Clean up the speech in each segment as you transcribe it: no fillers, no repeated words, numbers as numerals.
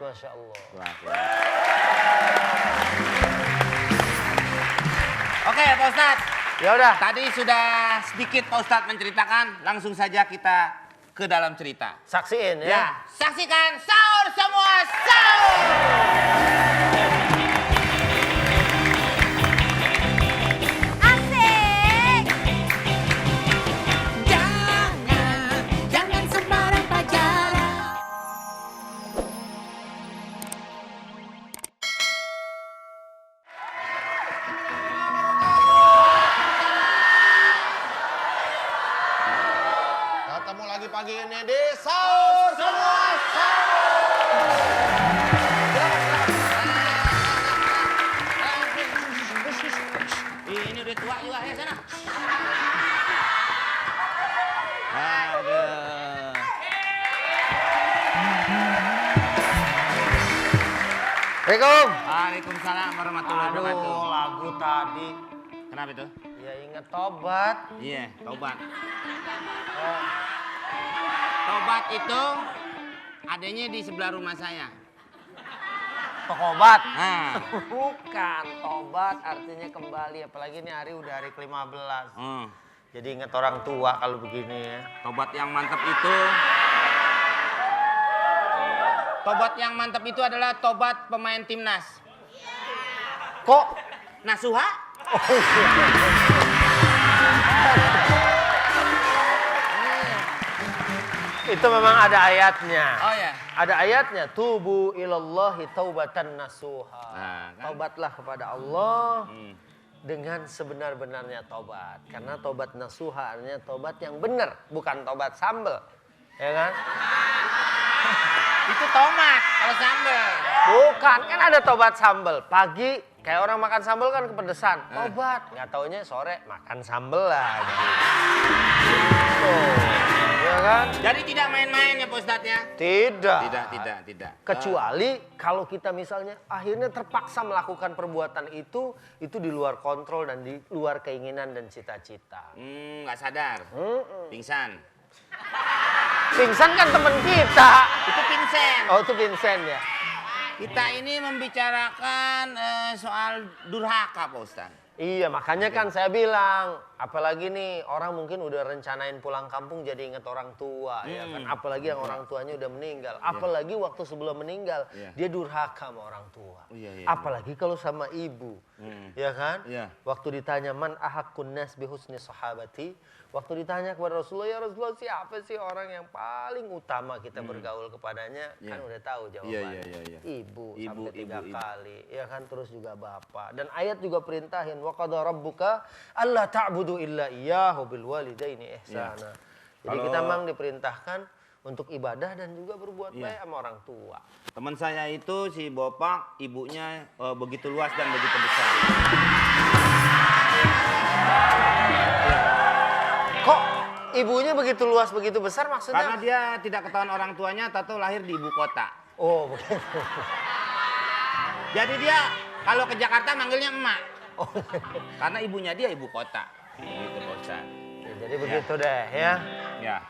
Masya Allah. Oke Pak Ustadz. Ya udah. Tadi sudah sedikit Pak Ustadz menceritakan. Langsung saja kita ke dalam cerita. Saksiin ya. Ya, saksikan sahur semua sahur. Jangan sembarang pacaran. Ketemu lagi pagi ini di Sahur Semua Ini udah tua juga ya sana. Aduh. Assalamualaikum. Waalaikumsalam warahmatullahi wabarakatuh. Aduh, lagu tadi. Kenapa itu? Ya inget tobat. Iya, tobat. Tobat itu adanya di sebelah rumah saya. Tobat. Nah. Bukan, tobat artinya kembali. Apalagi ini hari udah hari ke-15. Jadi inget orang tua kalau begini ya. Tobat yang mantap itu. Tobat yang mantap itu adalah tobat pemain timnas. Kok? Nasuha? Itu memang ada ayatnya. Oh ya. Ada ayatnya. Tubu ilallahi taubatan nasuha. Nah, kan? Taubatlah kepada Allah dengan sebenar-benarnya tobat. Karena tobat nasuha artinya tobat yang benar. Bukan tobat sambel. Ya kan? Itu tomat kalau sambel. Bukan, kan ada tobat sambel. Pagi kayak orang makan sambel kan kepedesan. Tobat, nggak taunya sore makan sambel lagi. Tuh, ya kan? Jadi tidak main-main ya Pak Ustadz ya? Tidak. Tidak. Kecuali kalau kita misalnya akhirnya terpaksa melakukan perbuatan itu di luar kontrol dan di luar keinginan dan cita-cita. Nggak sadar. Pingsan. Pingsan kan teman kita. Itu Vincent. Oh, itu Vincent ya. Kita ini membicarakan soal durhaka Pak Ustadz. Iya, makanya kan saya bilang, apalagi nih orang mungkin udah rencanain pulang kampung jadi inget orang tua, ya kan? Apalagi yang orang tuanya udah meninggal, apalagi waktu sebelum meninggal dia durhaka sama orang tua. Apalagi kalau sama ibu, ya kan? Waktu ditanya man ahaqqun nas bihusni sahabati, waktu ditanya kepada Rasulullah, ya Rasulullah siapa sih orang yang paling utama kita bergaul kepadanya? Kan udah tahu jawabannya. Ibu sampai 3 kali, ya kan? Terus juga bapak. Dan ayat juga perintahin wa qada rabbuka alla ta'budu illa iyyahu bil walidaini ihsana. Jadi kita memang diperintahkan untuk ibadah dan juga berbuat baik sama orang tua. Teman saya itu si Bopak, ibunya begitu luas dan begitu besar. Kok ibunya begitu luas, begitu besar maksudnya? Karena dia tidak ketahuan orang tuanya atau lahir di ibu kota. Oh, begitu. Jadi dia kalau ke Jakarta manggilnya emak. Karena ibunya dia ibu kota. Gitu Pak Ustadz. Ya, jadi begitu deh ya. Ya.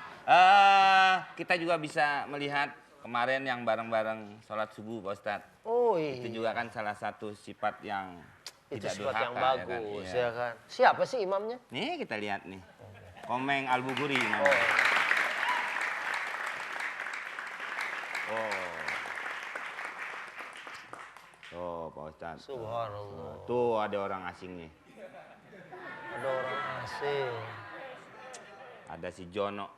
Kita juga bisa melihat kemarin yang bareng-bareng sholat subuh Pak Ustadz. Oh iya. Itu juga kan salah satu sifat yang Itu tidak sifat durhaka, yang bagus ya kan? ya kan. Siapa sih imamnya? Nih kita lihat nih. Komeng Al-Buguri namanya. Oh, Pak Ustadz. Subhanallah. Tuh ada orang asing nih. Ada orang asing. Ada si Jono.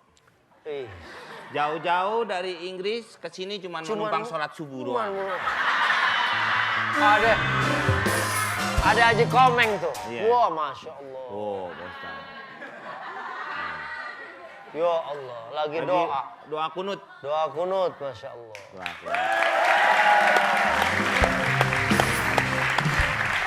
Jauh-jauh dari Inggris ke sini cuma menumpang sholat subuh doang. Ada Haji Komeng tuh. Iya. Wah, Masya Allah. Oh, Pak Ustadz. Ya Allah, lagi doa. Doa kunut. Doa kunut, Masya Allah. Doa kunut.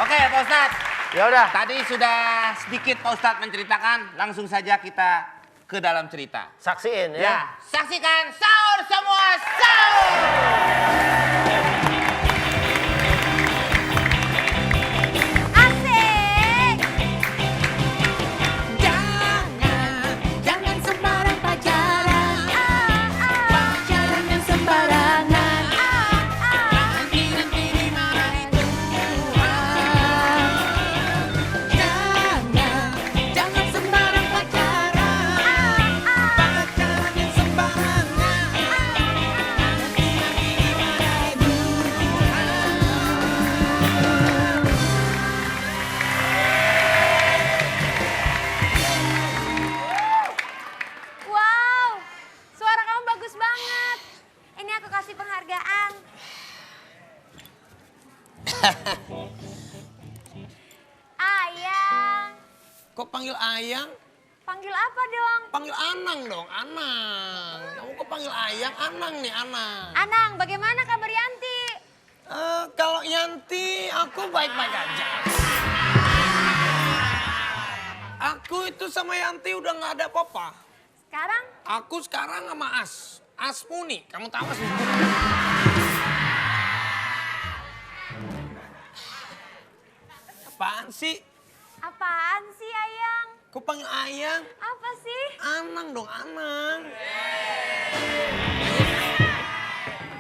Oke, Pak Ustadz. Ya udah. Tadi sudah sedikit Pak Ustadz menceritakan, langsung saja kita ke dalam cerita. Saksiin ya. Ya, saksikan sahur semua sahur. Ayang. Kok panggil Ayang? Panggil apa dong? Panggil Anang dong, Anang. Kamu kok panggil Ayang? Anang nih, Anang. Anang, bagaimana kabar Yanti? Kalau Yanti, aku baik-baik aja. Aku itu sama Yanti udah nggak ada apa-apa. Sekarang? Aku sekarang sama Asmuni. Kamu tahu Asmuni? Apaan sih? Apaan sih Ayang? Kok panggil Ayang? Apa sih? Anang dong, Anang.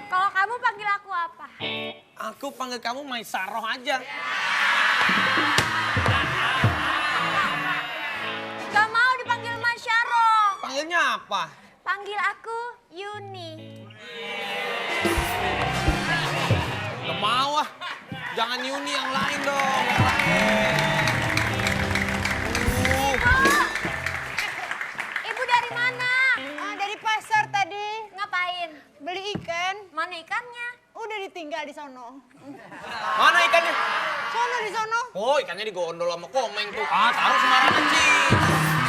Kalau kamu panggil aku apa? Aku panggil kamu Maisaroh aja. Gak mau dipanggil Masyaro. Panggilnya apa? Panggil aku Yuni. Gak mau ah. Jangan Yuni, yang lain dong. Yang lain. Ibu dari mana? Dari pasar tadi. Ngapain? Beli ikan. Mana ikannya? Udah ditinggal di sono. Mana ikannya? Sono di sono. Oh, ikannya digondol sama Komeng tuh. Taruh sembarangan sih.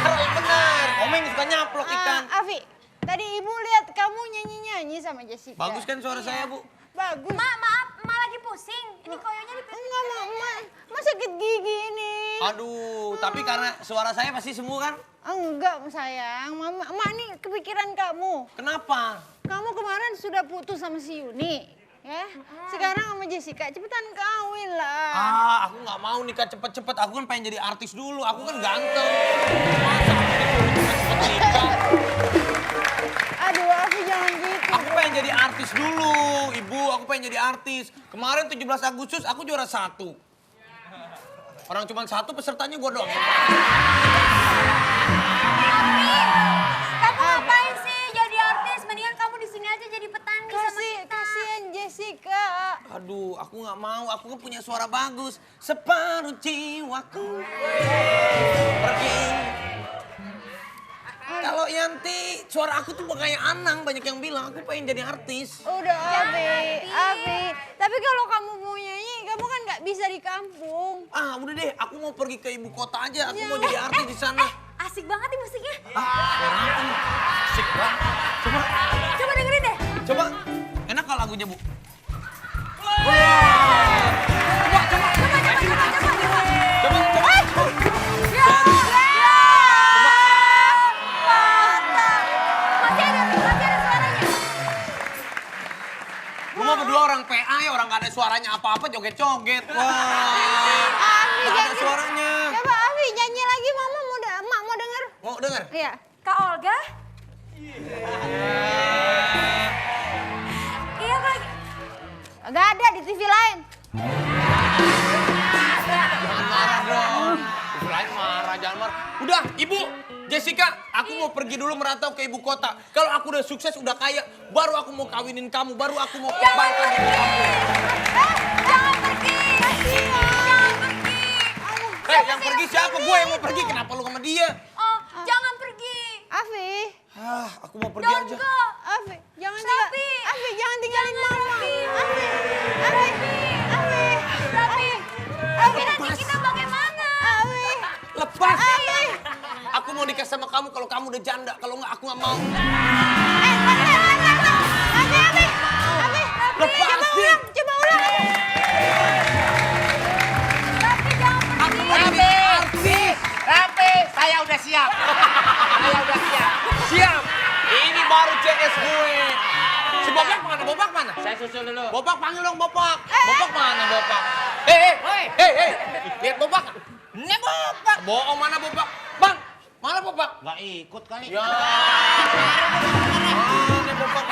Taruh yang benar. Komeng suka nyaplok ikan. Afi, tadi ibu lihat kamu nyanyi-nyanyi sama Jessica. Bagus kan suara saya, Bu? Bagus. Maaf, lagi pusing. Ini koyonya di Enggak, Ma sakit gigi ini. Aduh, tapi karena suara saya pasti sembuh kan? Enggak, sayang. Mama nih kepikiran kamu. Kenapa? Kamu kemarin sudah putus sama si Yuni. Ya, sekarang sama Jessica, cepetan kawin lah. Aku nggak mau nikah cepet-cepet. Aku kan pengen jadi artis dulu. Aku kan ganteng. Masa aku cepet nikah? Aduh, Afi jangan gitu. Aku pengen jadi artis dulu, Ibu. Aku pengen jadi artis. Kemarin 17 Agustus aku juara 1. Orang cuma 1 pesertanya gue doang. Kamu ngapain sih jadi artis? Mendingan kamu di sini aja jadi petani sama kita. Kasihan Jessica. Aduh, aku nggak mau. Aku kan punya suara bagus. Separuh jiwaku pergi. Kalau Yanti, suara aku tuh kayak Anang. Banyak yang bilang aku pengen jadi artis. Udah, Afi. Tapi kalau kamu mau nyanyi, kamu kan nggak bisa di kampung. Udah deh. Aku mau pergi ke ibu kota aja. Aku mau jadi artis di sana. Asik banget nih musiknya. Suara apa nih? Asik banget. Coba dengerin deh. Coba. Enak kalau lagunya, Bu? Masih ada suaranya. Rumah berdua orang PA ya, orang gak ada suaranya apa-apa, joget-joget. Wah, Afi, gak ada suaranya. Coba Afi nyanyi lagi, Mak mau denger. Mau denger? Iya. Kak Olga? Iya lagi. Gak ada di TV lain. Jangan marah dong. Ibu lain marah, jangan marah. Udah, Ibu, Jessica, aku mau pergi dulu merantau ke ibu kota. Kalau aku udah sukses, udah kaya, baru aku mau kawinin kamu, baru aku mau balik lagi ke kampung. Jangan pergi. Jangan pergi. Yang pergi siapa? Gue yang mau pergi, kenapa lu sama dia? Oh, jangan pergi. Afi, Aku mau pergi aja. Afi, jangan Sapi. Afi, jangan tinggalin Mama. Sapi. Afi, Nanti kita bagaimana? Afi. Lepas. Aku mau nikah sama kamu kalau kamu udah janda. Kalau nggak, aku nggak mau. Afi. Lepasin. Coba ulang. Tapi jangan pergi. Aku mau jadi artis. Rapi, saya udah siap. Siap. Ini baru CS gue. Si Bopak mana? Bopak mana? Saya susul dulu. Bopak panggil dong Bopak. Bopak mana Bopak? Hei. Lihat Bopak. Ini Bapak. Bohong, mana Bopak? Bang, mana Bopak? Nggak ikut kali. Ya. Ini Bopak.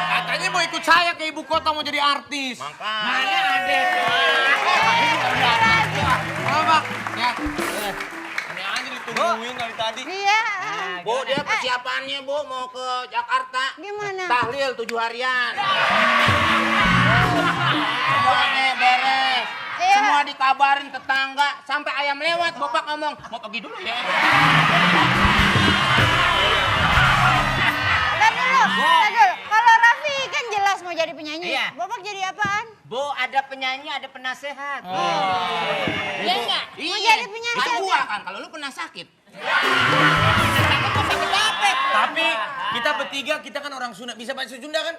Katanya mau ikut saya ke ibu kota mau jadi artis. Mana ada? Bopak. Ya. Ini aja ditungguin dari tadi. Iya. Bu, dia persiapannya Bu mau ke Jakarta. Gimana? Tahlil 7 harian. Semuanya beres. Iya. Semua dikabarin tetangga. Sampai ayam lewat, Bapak ngomong, mau pergi dulu ya. Tar dulu. Kalau Raffi kan jelas mau jadi penyanyi. Iya. Bapak jadi apaan? Bu, ada penyanyi, ada penasehat. Iya enggak? Mau jadi penyanyi. Itu gua kan, kalau lu pernah sakit. Tapi kita bertiga, kita kan orang Sunda. Bisa bahasa Sunda kan?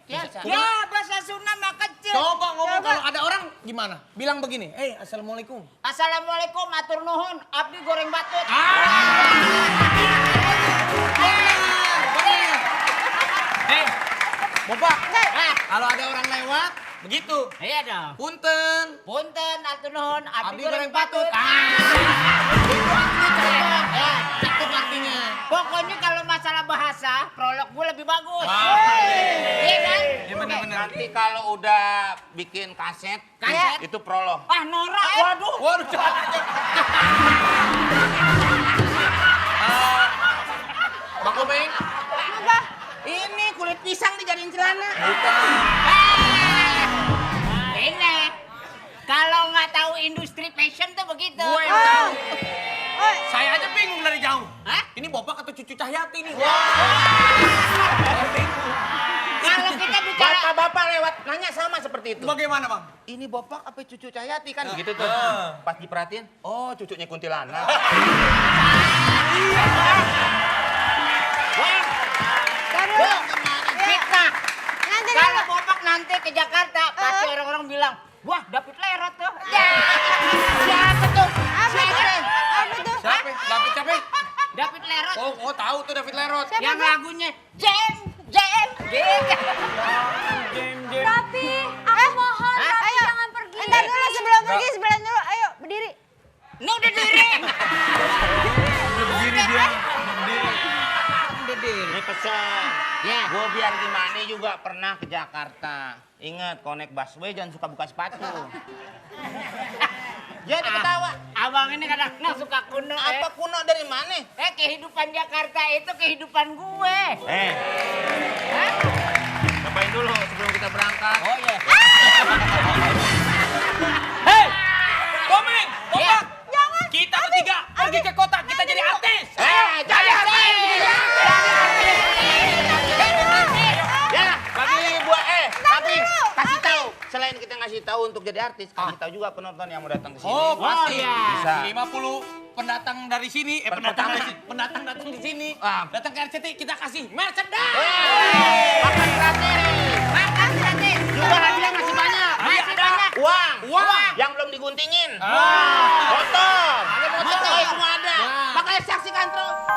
Biasa. Ya, bahasa Sunda mah kecil. Coba ngomong kalau ada orang gimana? Bilang begini, assalamualaikum. Assalamualaikum, atur nuhun, abdi goreng batut. Bapak, kalau ada orang lewat, begitu. Iya dong. Punten. Punten, atur nuhun, Abdi abdi goreng goreng patut. batut. Itu artinya cakep. Cakep artinya. Pokoknya kalau masalah bahasa, prolog gue lebih bagus. Iya kan? Iya benar-benar. Nanti kalau udah bikin kaset, itu prolog. Ah, norak. Waduh. Waduh, Bang Komeng. Apa? Ini kulit pisang dijadiin celana. Ini. Kalau nggak tahu industri fashion tuh begitu. Gue yang tahu. Saya aja bingung dari jauh. Hah? Ini Bopak atau Cucu Cahyati nih? Kalau kita bicara Bapak-bapak lewat nanya sama seperti itu. Bagaimana, Bang? Ini Bopak apa cucu Cahyati kan gitu tuh. Pas diperhatiin, oh cucunya kuntilanak. fitnah. Nanti Kalau Bopak nanti ke Jakarta, pasti orang-orang bilang, wah David Lerot tuh. Ya, siapa tuh? Apa tuh? Apa tuh? Siapa? David siapa? David Lerot. Oh, tahu tuh David Lerot. Yang lagunya Jam, Jam, gitu. Rapi, aku mohon Rapi Ayo. jangan pergi. Entar dulu sebelum pergi, sebelum dulu. Ayo, berdiri. Ini udah diri. Berdiri dia. Ini pesan. Ya. Gue biar gimana juga pernah ke Jakarta. Ingat, connect busway jangan suka buka sepatu. Jadi ketawa. Abang ini kadang-kadang suka kuno. Apa kuno dari mana? Kehidupan Jakarta itu kehidupan gue. Cobain dulu sebelum kita berangkat. Oh iya. Hei! Komeng! Ya. Bopak! Kita bertiga pergi ke kota, kita jadi artis! Jadi artis! Ya, bagi buat tapi kasih tahu. Selain kita ngasih tahu untuk jadi artis, kasih tahu juga penonton yang mau datang ke sini. Oh, pasti. iya. Bisa. 50 pendatang dari sini, pendatang datang di sini. Ah. Datang ke RCTI, kita kasih merchandise. Makan gratis. Makan gratis. Juga hadiah masih banyak. Hadiah Masih ada. banyak. Uang yang belum diguntingin. Motor. Semua ada. Makanya saksikan terus.